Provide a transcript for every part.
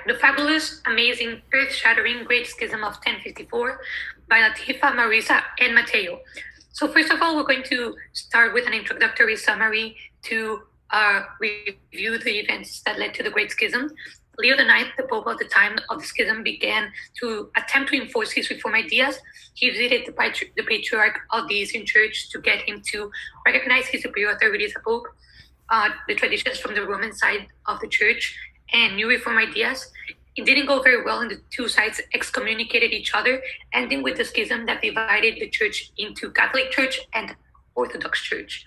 The Fabulous, Amazing, Earth-Shattering Great Schism of 1054 by Latifa, Marisa, and Mateo. So first of all, we're going to start with an introductory summary to review the events that led to the Great Schism. Leo IX, the Pope of the time of the schism, began to attempt to enforce his reform ideas. He visited the Patriarch of the Eastern Church to get him to recognize his superior authority as a Pope, the traditions from the Roman side of the Church, and new reform ideas. It didn't go very well, and the two sides excommunicated each other, ending with the schism that divided the church into Catholic Church and Orthodox Church.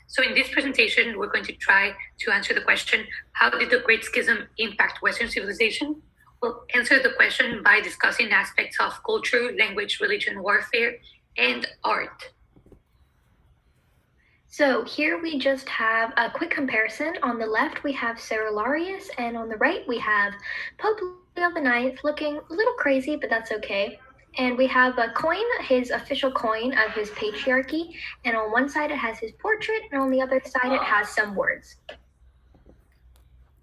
So in this presentation, we're going to try to answer the question, how did the Great Schism impact Western civilization? We'll answer the question by discussing aspects of culture, language, religion, warfare, and art. So here we just have a quick comparison. On the left, we have Cerularius, and on the right, we have Pope Leo IX, looking a little crazy, but that's okay. And we have a coin, his official coin of his patriarchy, and on one side it has his portrait, and on the other side it has some words.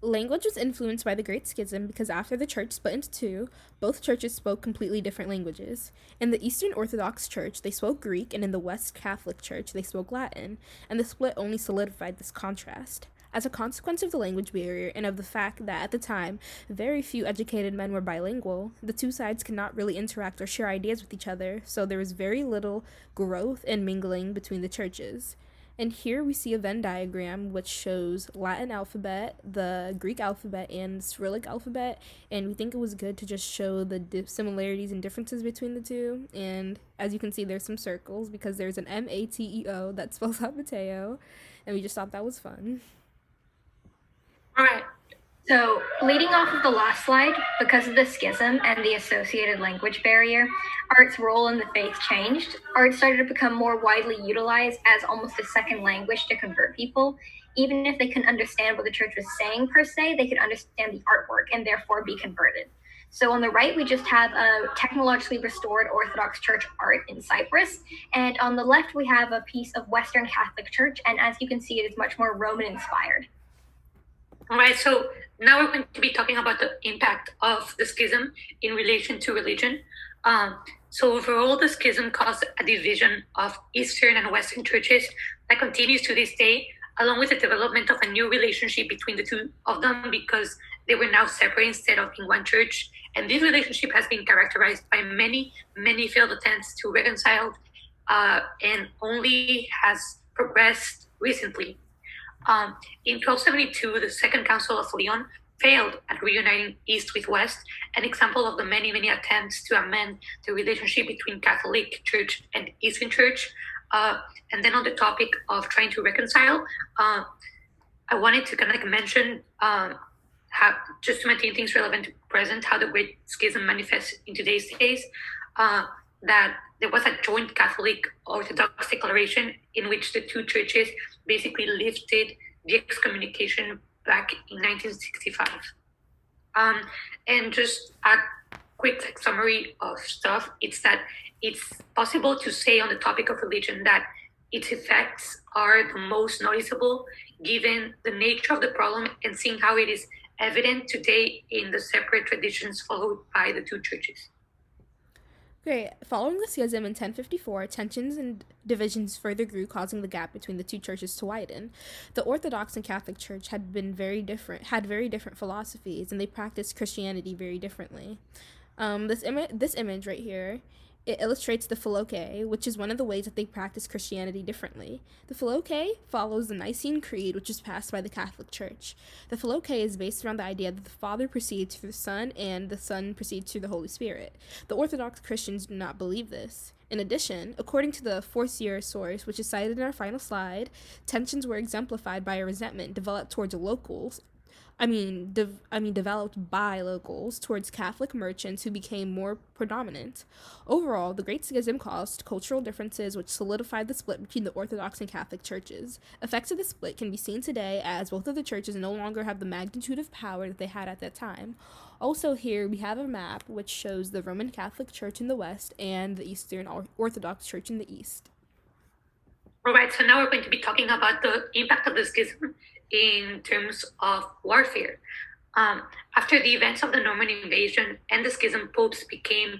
Language was influenced by the Great Schism because after the church split into two, both churches spoke completely different languages. In the Eastern Orthodox Church, they spoke Greek, and in the West Catholic Church, they spoke Latin, and the split only solidified this contrast. As a consequence of the language barrier and of the fact that at the time, very few educated men were bilingual, the two sides could not really interact or share ideas with each other, so there was very little growth and mingling between the churches. And here we see a Venn diagram which shows Latin alphabet, the Greek alphabet, and Cyrillic alphabet. And we think it was good to just show the similarities and differences between the two. And as you can see, there's some circles because there's an Mateo that spells out Mateo. And we just thought that was fun. All right. So, leading off of the last slide, because of the schism and the associated language barrier, art's role in the faith changed. Art started to become more widely utilized as almost a second language to convert people. Even if they couldn't understand what the church was saying per se, they could understand the artwork and therefore be converted. So on the right, we just have a technologically restored Orthodox Church art in Cyprus. And on the left, we have a piece of Western Catholic Church. And as you can see, it is much more Roman inspired. All right, so now we're going to be talking about the impact of the schism in relation to religion. So overall, the schism caused a division of Eastern and Western churches that continues to this day, along with the development of a new relationship between the two of them because they were now separate instead of being one church. And this relationship has been characterized by many, many failed attempts to reconcile and only has progressed recently. In 1272, the Second Council of Lyon failed at reuniting East with West, an example of the many, many attempts to amend the relationship between Catholic Church and Eastern Church. And then on the topic of trying to reconcile, I wanted to kind of mention how, just to maintain things relevant to present, how the Great Schism manifests in today's days, that there was a joint Catholic Orthodox declaration in which the two churches basically lifted the excommunication back in 1965. And just a quick summary of stuff, it's that it's possible to say on the topic of religion that its effects are the most noticeable given the nature of the problem and seeing how it is evident today in the separate traditions followed by the two churches. Great. Following the schism in 1054, tensions and divisions further grew, causing the gap between the two churches to widen. The Orthodox and Catholic Church had very different philosophies, and they practiced Christianity very differently. This image right here, it illustrates the Filoque, which is one of the ways that they practice Christianity differently. The Filoque follows the Nicene Creed, which is passed by the Catholic Church. The Filoque is based around the idea that the Father proceeds through the Son and the Son proceeds through the Holy Spirit. The Orthodox Christians do not believe this. In addition, according to the Forcier source, which is cited in our final slide, tensions were exemplified by a resentment developed towards locals developed by locals towards Catholic merchants who became more predominant. Overall, the Great Schism caused cultural differences which solidified the split between the Orthodox and Catholic churches. Effects of the split can be seen today as both of the churches no longer have the magnitude of power that they had at that time. Also here we have a map which shows the Roman Catholic Church in the west and the Eastern Orthodox Church in the east. All right, so now we're going to be talking about the impact of the schism in terms of warfare. After the events of the Norman invasion and the schism, popes became,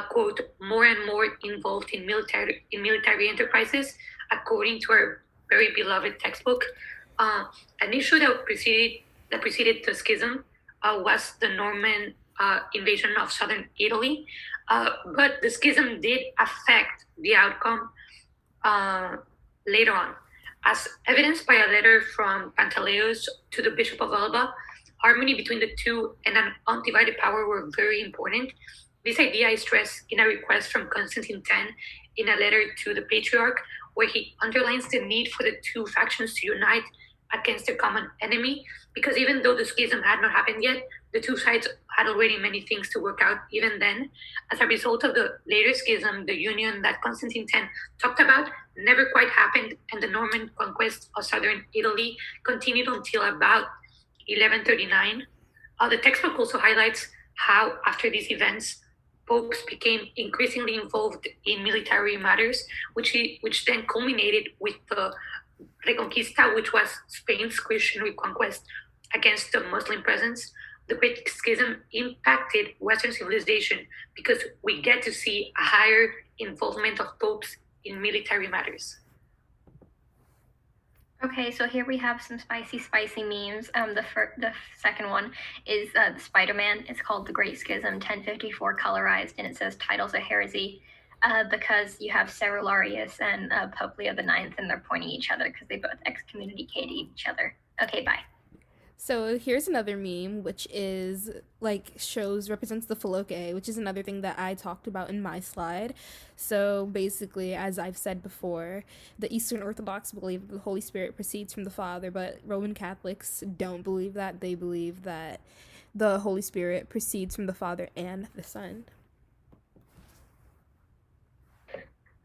quote, more and more involved in military enterprises, according to our very beloved textbook. An issue that preceded the schism was the Norman invasion of southern Italy, but the schism did affect the outcome later on. As evidenced by a letter from Pantaleos to the Bishop of Alba, harmony between the two and an undivided power were very important. This idea is stressed in a request from Constantine X in a letter to the Patriarch, where he underlines the need for the two factions to unite against a common enemy, because even though the schism had not happened yet, the two sides had already many things to work out even then. As a result of the later schism, the union that Constantine X talked about never quite happened, and the Norman conquest of southern Italy continued until about 1139. The textbook also highlights how, after these events, popes became increasingly involved in military matters, which then culminated with the Reconquista, which was Spain's Christian reconquest against the Muslim presence. The Great Schism impacted Western civilization because we get to see a higher involvement of popes in military matters. Okay, so here we have some spicy memes. The second one is the Spider-Man. It's called The Great Schism, 1054 colorized, and it says titles of heresy because you have Cerularius and Pope Leo IX, and they're pointing at each other because they both excommunicated each other. Okay, bye. So here's another meme, which is represents the Filoque, which is another thing that I talked about in my slide. So basically, as I've said before, the Eastern Orthodox believe the Holy Spirit proceeds from the Father, but Roman Catholics don't believe that. They believe that the Holy Spirit proceeds from the Father and the Son.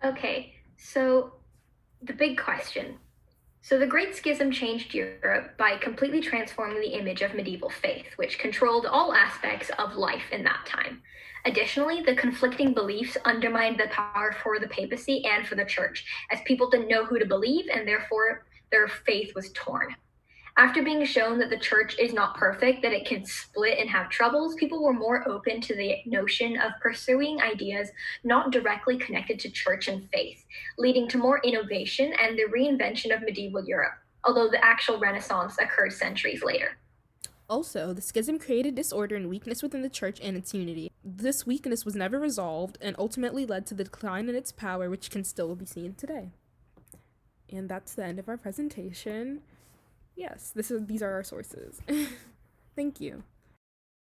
Okay, so the big question. So the Great Schism changed Europe by completely transforming the image of medieval faith, which controlled all aspects of life in that time. Additionally, the conflicting beliefs undermined the power for the papacy and for the church, as people didn't know who to believe, and therefore their faith was torn. After being shown that the church is not perfect, that it can split and have troubles, people were more open to the notion of pursuing ideas not directly connected to church and faith, leading to more innovation and the reinvention of medieval Europe, although the actual Renaissance occurred centuries later. Also, the schism created disorder and weakness within the church and its unity. This weakness was never resolved and ultimately led to the decline in its power, which can still be seen today. And that's the end of our presentation. Yes, these are our sources. Thank you.